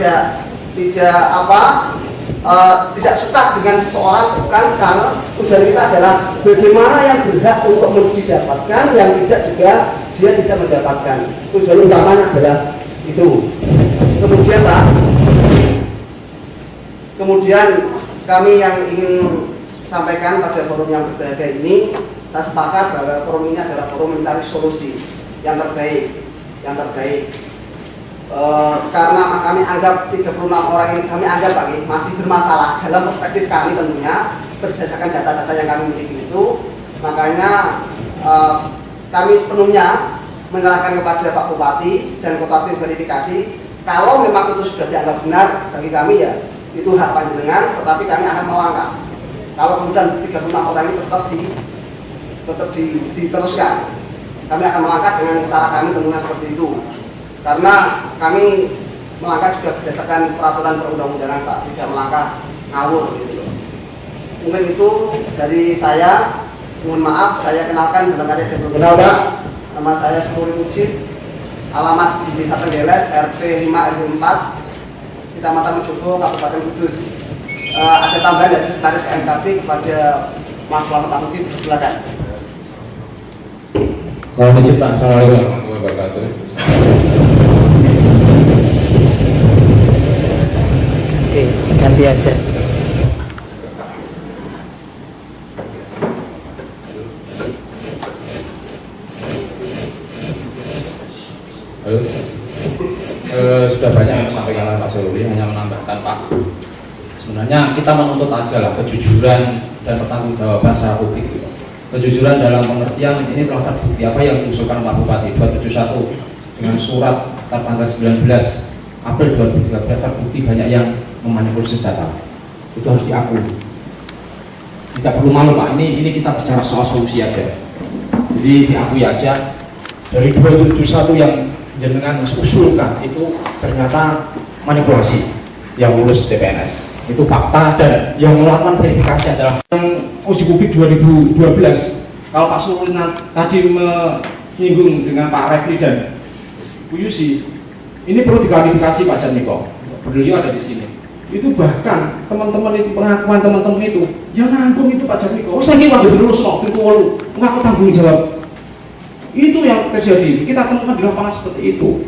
tidak suka dengan seseorang, bukan, karena tujuan kita adalah bagaimana yang berhak untuk mendapatkan, yang tidak juga dia tidak mendapatkan. Tujuan utamanya adalah itu. Kemudian Pak, kemudian kami yang ingin sampaikan pada forum yang berbahagia ini, saya sepakat bahwa forum ini adalah forum mencari solusi yang terbaik. yang terbaik. Karena kami anggap 36 orang ini kami anggap Pak masih bermasalah dalam perspektif kami tentunya berdasarkan data-data yang kami miliki itu, makanya kami sepenuhnya menyerahkan kepada Pak Bupati dan Kota Tim verifikasi. Kalau memang itu sudah dianggap benar bagi kami ya itu hak panjenengan, tetapi kami akan melangkah. Kalau kemudian 36 orang ini tetap diteruskan, kami akan melangkah dengan cara kami tentunya seperti itu. Karena kami melangkah juga berdasarkan peraturan perundang-undangan Pak, tidak melangkah ngawur gitu loh. Mungkin itu dari saya. Mohon maaf, saya kenalkan barangkali ada beberapa Pak. Nama saya Semuri Mujib, alamat di Desa Tenggeles, RT 5 RW 4, Kecamatan Mojogo, Kabupaten Kudus. Ada tambahan dari Sekretaris KMKB kepada Mas Selamat Amudin, silakan. Mohon izin Pak, Assalamualaikum warahmatullahi wabarakatuh. Ganti aja. Sudah banyak yang disampaikan oleh Pak Soluri, hanya menambahkan Pak. Sebenarnya kita menuntut aja lah kejujuran dan pertanggungjawaban secara publik. Kejujuran dalam pengertian ini telah terbukti apa yang diusulkan Pak Bupati 271 dengan surat tanggal 19 April 2013 terbukti banyak yang memanipulasi data. Itu harus diakui. Tidak perlu malu Pak. Ini kita bicara soal solusi aja. Jadi diakui aja. Dari 271 yang jenengan usulkan itu ternyata manipulasi yang lulus CPNS. Itu fakta, dan yang melakukan verifikasi adalah yang uji publik 2012. Kalau Pak Sulun tadi menyinggung dengan Pak Refli dan Bu Yusi, ini perlu diklarifikasi Pak Janmiko. Beliau ada di sini. Itu bahkan teman-teman itu, pengakuan teman-teman itu yang nanggung itu Pak Janmiko. Oh, saya kira lulus kok, itu ngaku tanggung jawab. Itu yang terjadi, kita temukan di lapangan seperti itu.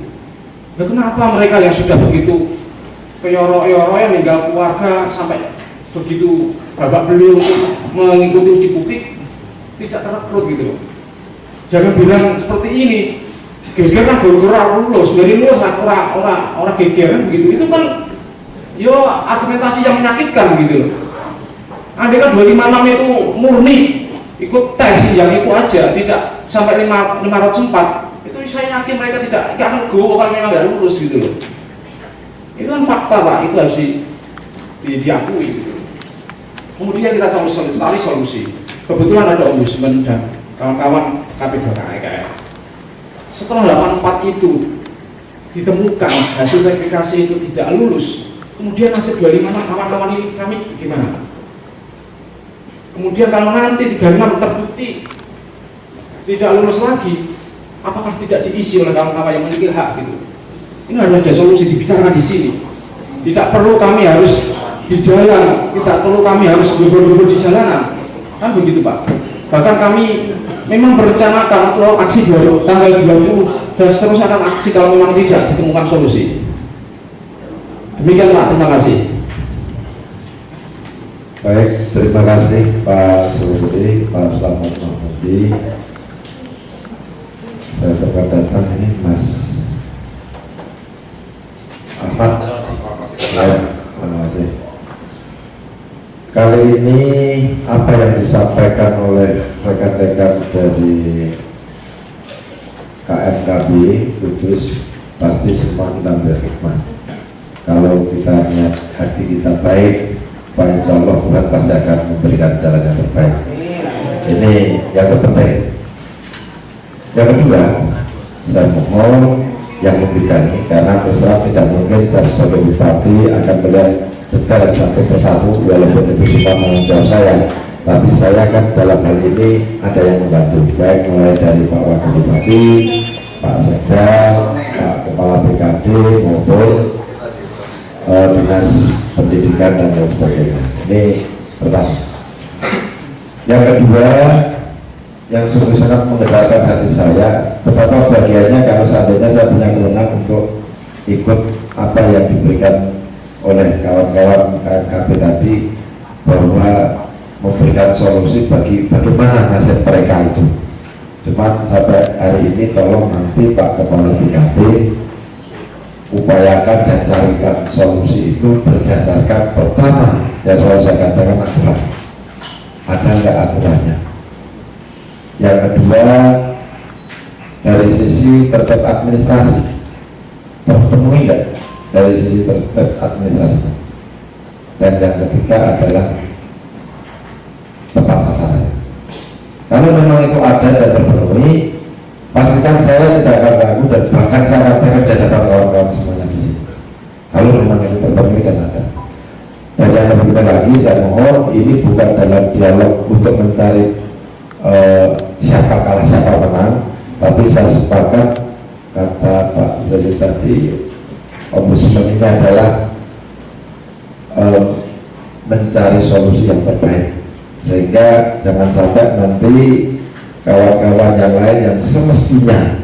Nah, kenapa mereka yang sudah begitu keyoro-yoro yang meninggal keluarga sampai begitu babak belur mengikuti uji publik tidak terekrut gitu loh. Jangan bilang seperti ini, geger kan gara-gara lulus, dari lulus orang geger kan begitu. Itu kan yo argumentasi yang menyakitkan gitu loh. Andai kan 256 itu murni ikut tes yang itu aja, tidak sampai 504, itu saya yakin mereka tidak akan go kalau memang nggak lulus gitu loh. Itu kan fakta Pak, itu harus diakui gitu. Kemudian kita cari solusi. Kebetulan ada ombudsman dan kawan-kawan KP2KEKR. Setelah 84 itu ditemukan hasil verifikasi itu tidak lulus, kemudian nasib 25 kawan-kawan ini kami gimana? Kemudian kalau nanti 36 terbukti tidak lulus lagi, apakah tidak diisi oleh kawan-kawan yang memiliki hak gitu? Ini adalah ada solusi dibicarakan di sini. Tidak perlu kami harus di jalan, tidak perlu kami harus berburu-buru di jalanan, kan begitu Pak. Bahkan kami memang berencanakan untuk aksi tanggal 20 dan seterusnya akan aksi kalau memang tidak ditemukan solusi. Demikian Pak, terima kasih. Baik, terima kasih Pak Soluri, Pak Selamat Mahmudi. Saya tempat datang ini Mas Ahmad. Ya, terima kasih. Kali ini apa yang disampaikan oleh rekan-rekan dari KMKB Kudus pasti semua kita berhikmah. Kalau kita niat hati kita baik, Pak Insya Allah Tuhan pasti akan memberikan jalan yang terbaik. Ini yang terpenting. Yang kedua, saya mohon yang memberikan ini, karena terserah tidak mungkin saya sebagai bupati akan melihat detail satu persatu, walaupun itu semua tanggung jawab saya, tapi saya kan dalam hal ini ada yang membantu, baik mulai dari Pak Wakil Bupati, Pak Sekda, Pak Kepala BKD maupun Dinas Pendidikan dan lain sebagainya. Ini pertama. Yang kedua, yang sungguh sangat menggetarkan hati saya, betapa bahagianya kalau seandainya saya punya kewenangan untuk ikut apa yang diberikan oleh kawan-kawan KMKB tadi, bahwa memberikan solusi bagaimana nasib mereka itu. Cuma sampai hari ini tolong nanti Pak Kepala BKD upayakan dan carikan solusi itu berdasarkan pertama yang selalu saya katakan adalah ada nggak aturannya. Yang kedua dari sisi tertib administrasi terpenuhi nggak dari sisi tertib administrasi. Dan yang ketiga adalah tepat sasaran. Kalau memang itu ada dan terpenuhi, pastikan saya tidak akan ragu dan bahkan saya katakan dan datang kawan-kawan semuanya di sini. Kalau memang itu terpenuhi dan ada. Dan yang lebih lagi saya mohon ini bukan dalam dialog untuk mencari siapa kalah siapa menang, tapi saya sepakat kata Pak Presiden tadi, Ombudsman ini adalah mencari solusi yang terbaik. Sehingga jangan sampai nanti kawan-kawan yang lain yang semestinya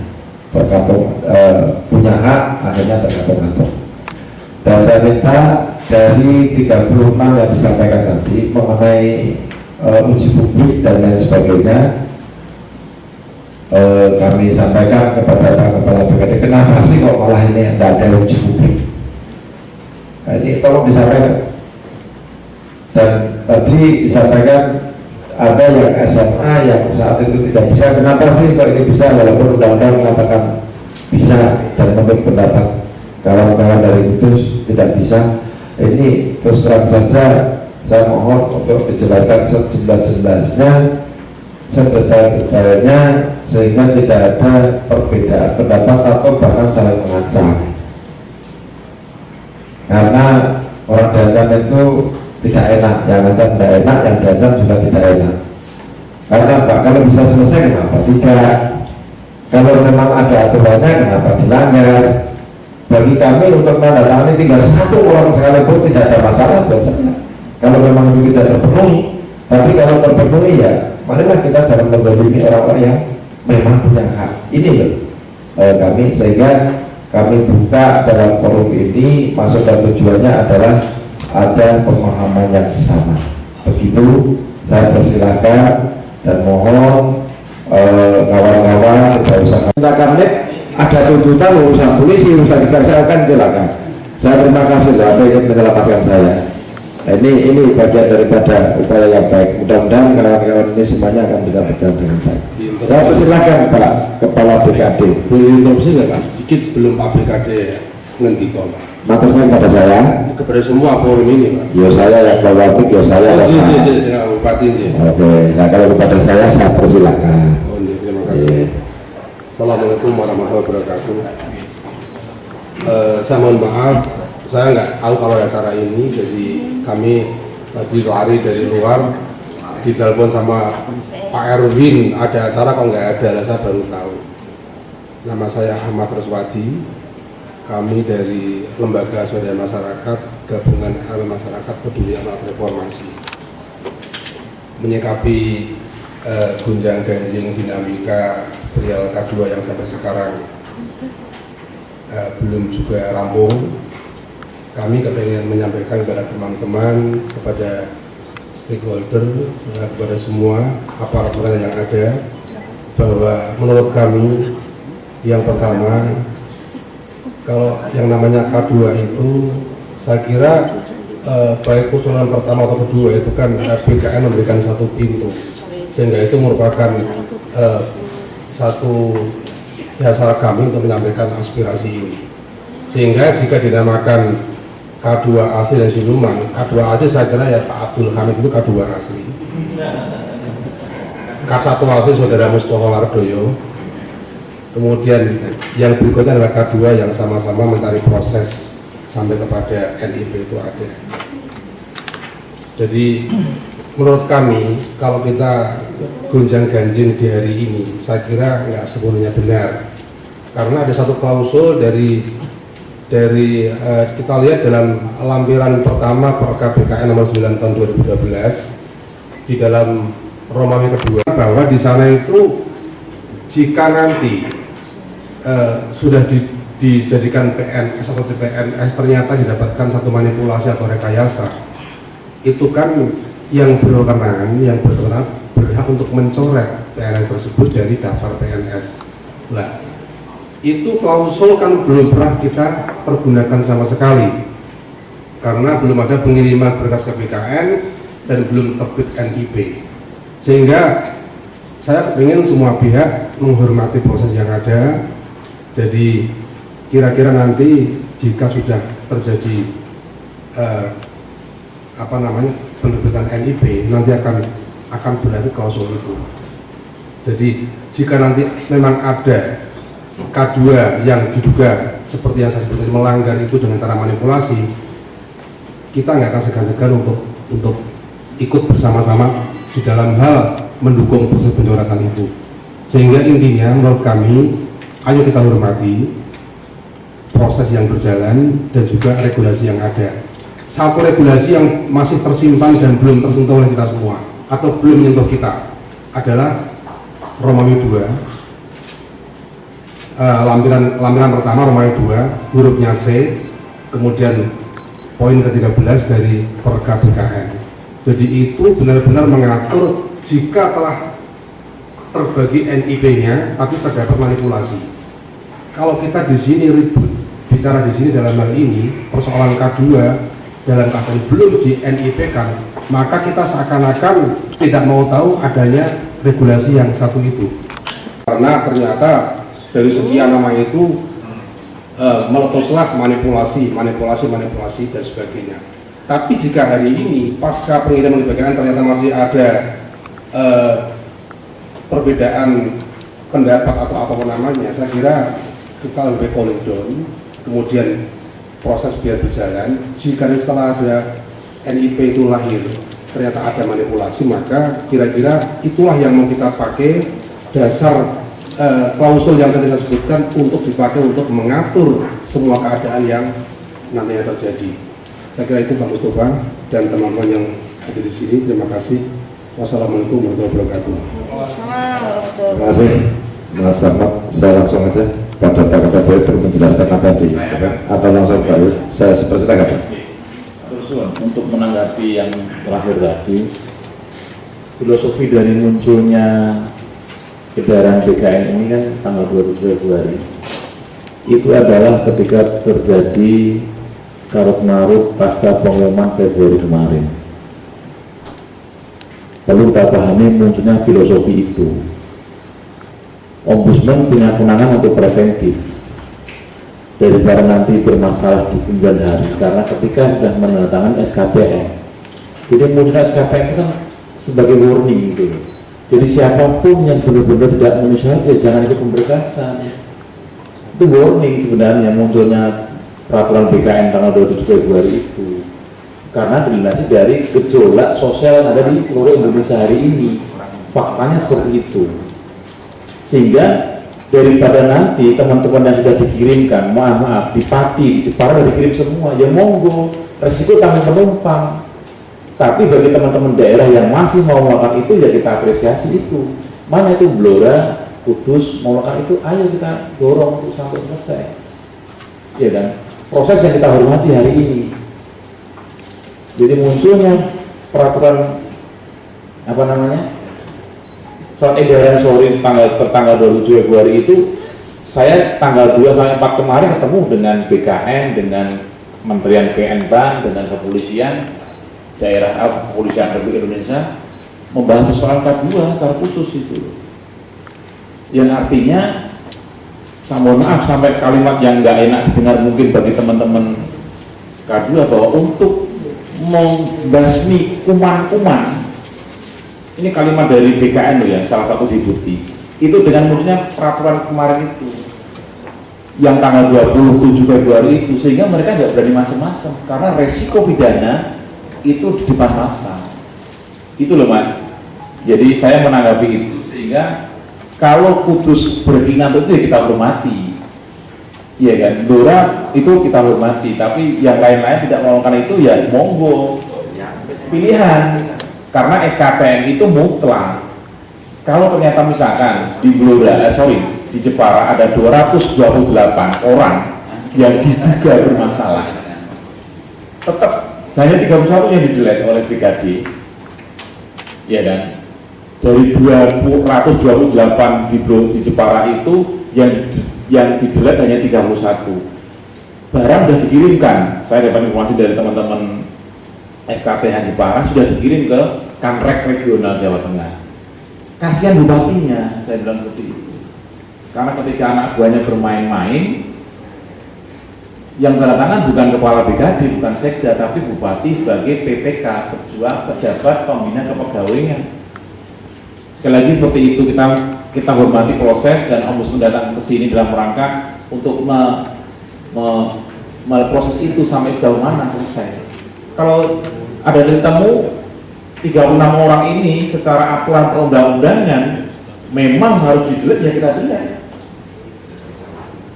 punya hak akhirnya tergantung-gantung. Dan saya minta dari 36 yang disampaikan tadi mengenai uji publik dan lain sebagainya, kami sampaikan kepada Pak Kepala BKD, kenapa sih kok malah ini tidak ada uji publik? Nah, ini tolong disampaikan. Dan tadi disampaikan ada yang SMA yang saat itu tidak bisa. Kenapa sih kok ini bisa walaupun undang-undang mengatakan bisa, dan menurut pendapat kawan-kawan dari Kudus tidak bisa? Ini terus terang saja saya mohon untuk dijelaskan sejelas-jelasnya, sedetail-detailnya, sehingga tidak ada perbedaan pendapat atau bahkan saling mengancam. Karena orang diancam itu tidak enak, yang ancam tidak enak, yang diancam juga tidak enak. Karena Pak, kalau bisa selesai kenapa tidak? Kalau memang ada aturannya kenapa dilanggar? Bagi kami untuk menandatangani tinggal satu orang sekalipun tidak ada masalah buat saya. Kalau memang itu tidak terpenuhi, tapi kalau terpenuhi ya, marilah kita jangan mendolimi orang-orang yang memang punya hak. Ini loh kami, sehingga kami buka dalam forum ini, maksud dan tujuannya adalah ada pemahaman yang sama. Begitu, saya persilahkan dan mohon kawan-kawan tidak usah karena ada tuntutan urusan polisi, urusan saya akan jelaskan. Saya terima kasih sudah ingin menyelamatkan saya. Nah, ini bagian daripada upaya yang baik. Mudah-mudahan kawan-kawan ini semuanya akan bisa berjalan dengan baik. Saya persilahkan Pak Kepala BKD. Boleh interupsi nggak Mas? Sedikit sebelum Pak BKD ngendiko Pak. Maturnya kepada saya. Kepada semua forum ini Pak. Ya saya yang bawa ya saya. Bupati ini. Oke, nah kalau kepada saya persilahkan. Oh, terima kasih. Assalamualaikum warahmatullahi wabarakatuh. Saya mohon maaf, saya nggak tahu kalau ada acara ini, jadi kami tadi lari dari luar, ditelepon sama Pak Erwin, ada acara kok nggak ada, saya baru tahu. Nama saya Ahmad Reswadi, kami dari Lembaga Swadaya Masyarakat, Gabungan Elemen Masyarakat Peduli Amal Reformasi. Menyikapi gunjang ganjing dinamika perihal K2 yang sampai sekarang belum juga rampung, kami kepengen menyampaikan kepada teman-teman, kepada stakeholder, kepada semua aparat yang ada, bahwa menurut kami yang pertama, kalau yang namanya K2 itu saya kira baik usulan pertama atau kedua itu kan BKN memberikan satu pintu, sehingga itu merupakan satu dasar kami untuk menyampaikan aspirasi ini. Sehingga jika dinamakan K2 asli dan siluman, K2 asli saya kira ya Pak Abdul Hamid itu K2 asli, K1 asli Saudara Mustofa Wardoyo, kemudian yang berikutnya adalah K2 yang sama-sama mencari proses sampai kepada NIP itu ada. Jadi menurut kami kalau kita gonjang ganjing di hari ini, saya kira nggak sepenuhnya benar, karena ada satu klausul dari kita lihat dalam lampiran pertama Perkab BKN nomor 9 tahun 2012 di dalam Romawi kedua, bahwa di sana itu jika nanti sudah dijadikan PNS atau CPNS ternyata didapatkan satu manipulasi atau rekayasa, itu kan yang berkenan berhak untuk mencoret PNS tersebut dari daftar PNS. Nah, itu klausul kan belum pernah kita pergunakan sama sekali karena belum ada pengiriman berkas ke BKN dan belum terbit NIP, sehingga saya ingin semua pihak menghormati proses yang ada. Jadi kira-kira nanti jika sudah terjadi penerbitan NIP, nanti akan berlaku klausul itu. Jadi jika nanti memang ada K2 yang diduga seperti yang saya sebutkan melanggar itu dengan cara manipulasi, kita nggak akan segan-segan untuk ikut bersama-sama di dalam hal mendukung proses pencoretan itu. Sehingga intinya menurut kami, ayo kita hormati proses yang berjalan dan juga regulasi yang ada. Satu regulasi yang masih tersimpan dan belum tersentuh oleh kita semua atau belum menyentuh kita adalah Romawi 2. Lampiran pertama Romawi 2 hurufnya C, kemudian poin ke-13 dari Perka BKN. Jadi itu benar-benar mengatur jika telah terbagi NIP-nya tapi terdapat manipulasi. Kalau kita di sini ribut bicara di sini dalam hal ini persoalan K2 dalam keadaan belum di NIP-kan, maka kita seakan-akan tidak mau tahu adanya regulasi yang satu itu. Karena ternyata dari sekian nama itu meletuslah manipulasi dan sebagainya. Tapi jika hari ini pasca pengiriman BKN ternyata masih ada perbedaan pendapat atau apapun namanya, saya kira kita lebih cooling down, kemudian proses biar berjalan. Jika setelah ada NIP itu lahir ternyata ada manipulasi, maka kira-kira itulah yang mau kita pakai dasar klausul yang tadi saya sebutkan untuk dipakai untuk mengatur semua keadaan yang nantinya terjadi. Saya kira itu Pak Mustafa dan teman-teman yang ada di sini. Terima kasih. Wassalamualaikum warahmatullahi wabarakatuh. Terima kasih Mas Ahmad. Saya langsung aja pada Pak Kapolri menjelaskan apa di atau langsung Pak Yud. Saya persilakan. Untuk menanggapi yang terakhir tadi, filosofi dari munculnya edaran BKN ini kan tanggal 20 Februari itu adalah ketika terjadi karut-marut pasca pengumuman Februari kemarin. Perlu kita pahami munculnya filosofi itu. Ombudsman punya kewenangan untuk preventif daripada nanti bermasalah di kemudian hari, karena ketika sudah menandatangani SKPN, jadi munculnya SKPN itu kan sebagai warning gitu. Jadi siapapun yang benar-benar tidak memenuhi syarat, ya jangan ikut pemberkasan. Itu warning sebenarnya munculnya peraturan BKN tanggal 27 Februari itu, karena dilandasi dari gejolak sosial yang ada di seluruh Indonesia hari ini. Faktanya seperti itu. Sehingga daripada nanti teman-teman yang sudah dikirimkan, maaf di Pati, di Jepara sudah dikirim semua, ya monggo, resiko tanggung penumpang. Tapi bagi teman-teman daerah yang masih mau melakukan itu, ya kita apresiasi itu. Mana itu Blora, Kudus mau melakukan itu, ayo kita dorong untuk sampai selesai. Ya kan? Proses yang kita hormati hari ini. Jadi munculnya peraturan soal edaran sore tanggal 27 Februari itu, saya tanggal 2 sampai 4 kemarin ketemu dengan BKN, dengan Kementerian PNBan, dengan kepolisian daerah kepolisian Republik Indonesia membahas soal K2 secara khusus itu. Yang artinya, saya mohon maaf sampai kalimat yang nggak enak didengar mungkin bagi teman-teman K2 bahwa untuk membasmi kuman-kuman, ini kalimat dari BKN ya, salah satu deputi itu dengan munculnya peraturan kemarin itu yang tanggal 27 Februari itu, sehingga mereka nggak berani macam-macam karena resiko pidana itu di depan mata itu loh Mas. Jadi saya menanggapi itu, sehingga kalau Kudus berkenan itu ya kita hormati, iya kan, Blora itu kita hormati, tapi yang lain-lain tidak melakukan itu ya monggo, pilihan. Karena SKPN itu mutlak. Kalau ternyata misalkan di Blora, di Jepara ada 228 orang yang diduga bermasalah, tetap hanya 31 yang di-delete oleh BKD, ya kan? dari 228 di Jepara itu yang didelete hanya 31. Barang sudah dikirimkan, saya dapat informasi dari teman-teman FKPH Jepara, sudah dikirim ke Kanrek Regional Jawa Tengah. Kasihan bupatinya, saya bilang seperti itu. Karena ketika anak buahnya bermain-main, yang tanda tangan bukan kepala BKD, bukan sekda, tapi bupati sebagai PPK, pejabat pembina kepegawaian. Sekali lagi seperti itu, kita hormati proses, dan Ombudsman datang ke sini dalam rangka untuk proses itu sampai sejauh mana selesai. Kalau ada ditemu 36 orang ini secara aturan perundang-undangan memang harus di-delete, ya kita delete.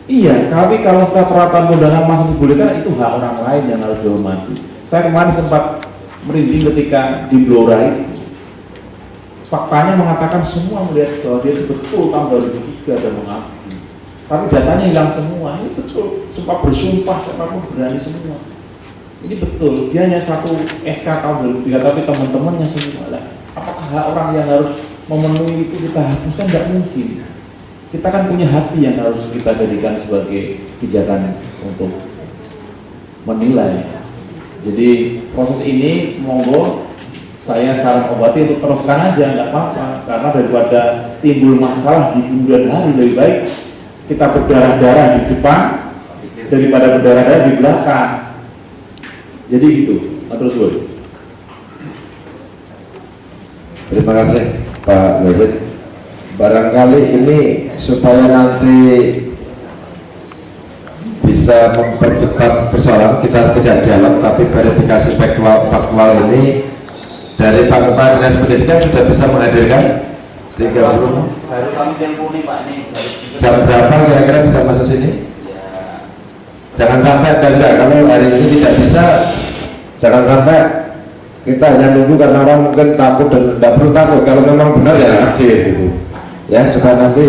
Iya, tapi kalau setelah peraturan undangan masih dibolehkan, itu hak orang lain yang harus dihormati. Saya kemarin sempat merinding ketika di Blora itu. Faktanya mengatakan semua melihat bahwa dia betul tahun 2003 dan mengakui. Tapi datanya hilang semua. Ini betul. Sempat bersumpah, sempat berani semua. Ini betul. Dia hanya satu SK tahun 2003, tapi teman-temannya semua lah. Apakah hak orang yang harus memenuhi itu kita hapuskan? Tidak mungkin. Kita kan punya hati yang harus kita jadikan sebagai pijakan untuk menilai. Jadi proses ini monggo saya saran obati untuk teruskan aja, nggak apa-apa, karena daripada timbul masalah di kemudian hari, lebih baik kita berdarah-darah di depan daripada berdarah-darah di belakang. Jadi gitu, terus dulu. Terima kasih Pak David. Barangkali ini supaya nanti bisa mempercepat persoalan, kita tidak dialog tapi verifikasi faktual ini dari Pak Kepala Dinas Pendidikan sudah bisa menghadirkan 30. Baru kami tempuni Pak ini. Jam berapa kira-kira bisa masuk sini? Ya. Jangan sampai kalau hari ini tidak bisa, jangan sampai kita hanya nunggu karena orang mungkin takut dan tidak perlu takut. Kalau memang benar ya hadir gitu. Ya supaya nanti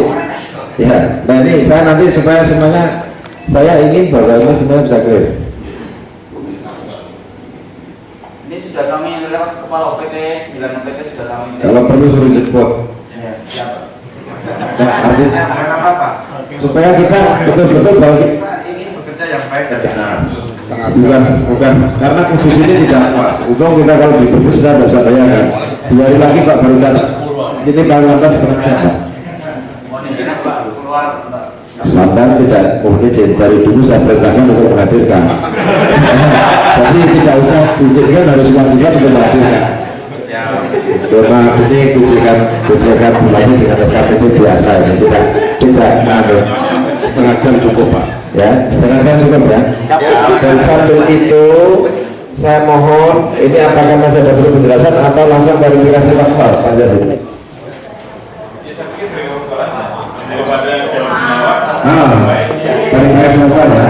ya. Nah ini saya nanti supaya semuanya, saya ingin bahwa ini semuanya bisa clear. Ini sudah kami lewat kepala OPT, 9 OPT sudah kami. Kalau perlu suruh jemput. Ya, siap. Nah, artinya supaya kita betul-betul bahwa kita ingin bekerja yang baik dan benar. Bukan karena khusus ini tidak pas. Untung kita kalau di bus tidak bisa bayarkan. 2 hari lagi Pak baru datang. Ini baru datang setengah jam. Sampai tidak izin, dari dulu saya perintahkan untuk menghadirkan. Jadi tidak usah diizinkan, harus wajibkan untuk menghadirkan. Karena ini kujikan mulai dengan SKPD biasa ya, tidak ada. Setengah jam cukup Pak. Ya, setengah jam cukup ya. Dan sambil itu saya mohon, ini apakah masih ada perlu penjelasan atau langsung verifikasi faktual Pak Jasin? Verifikasi faktual ya.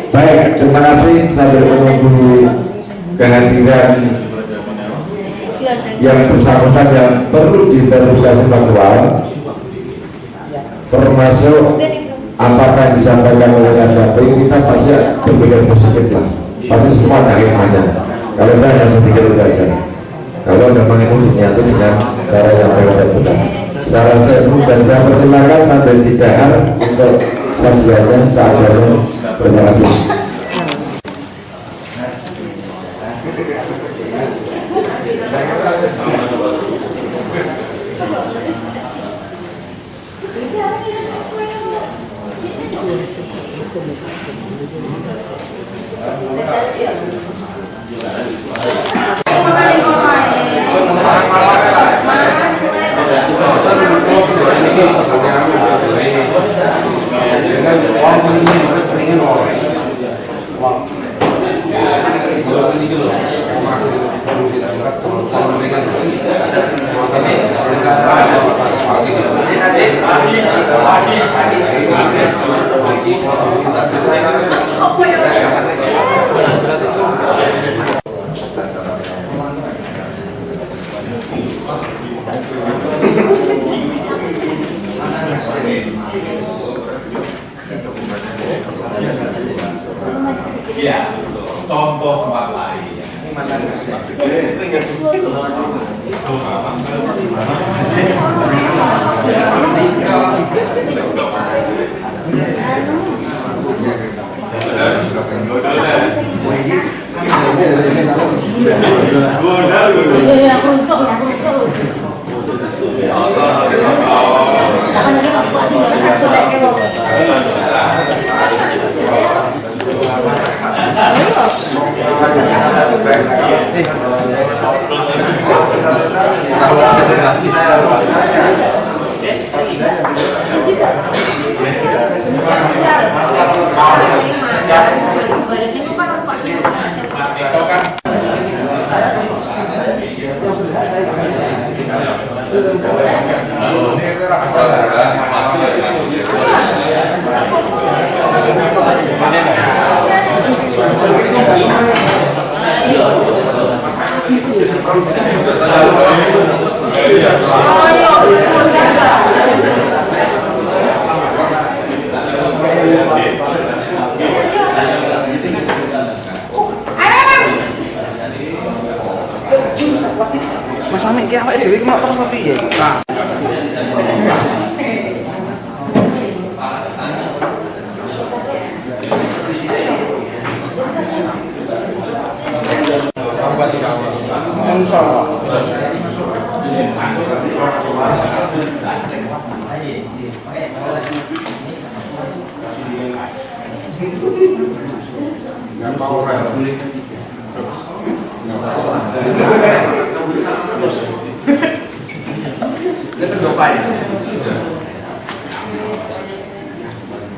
Baik, terima kasih. Sambil menunggu kehadiran yang bersangkutan yang perlu diverifikasi faktual, termasuk apakah yang disampaikan oleh KPP, kita pasti berpikir positif lah. Pasti semua ada hikmahnya. Kalau saya hanya berpikir itu saja. Kalau memang itu dinyatu dengan cara yang benar benar. Secara saya dan saya persilakan sampai 3 hari untuk sajiannya saat ini. Terima kasih. Ya, contoh tempat lain. Ini Mas Mami iki awake dhewe iki mau terus piye?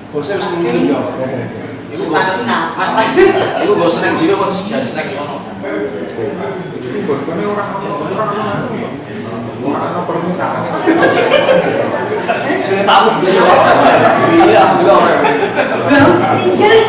Bosnya wis ngene yo. Iku bosen masak. Iku bosen nang dino kok sejak snack ngono. Bosone ora permintaan. Dene tamu juga yo. Iya, alhamdulillah. Jadi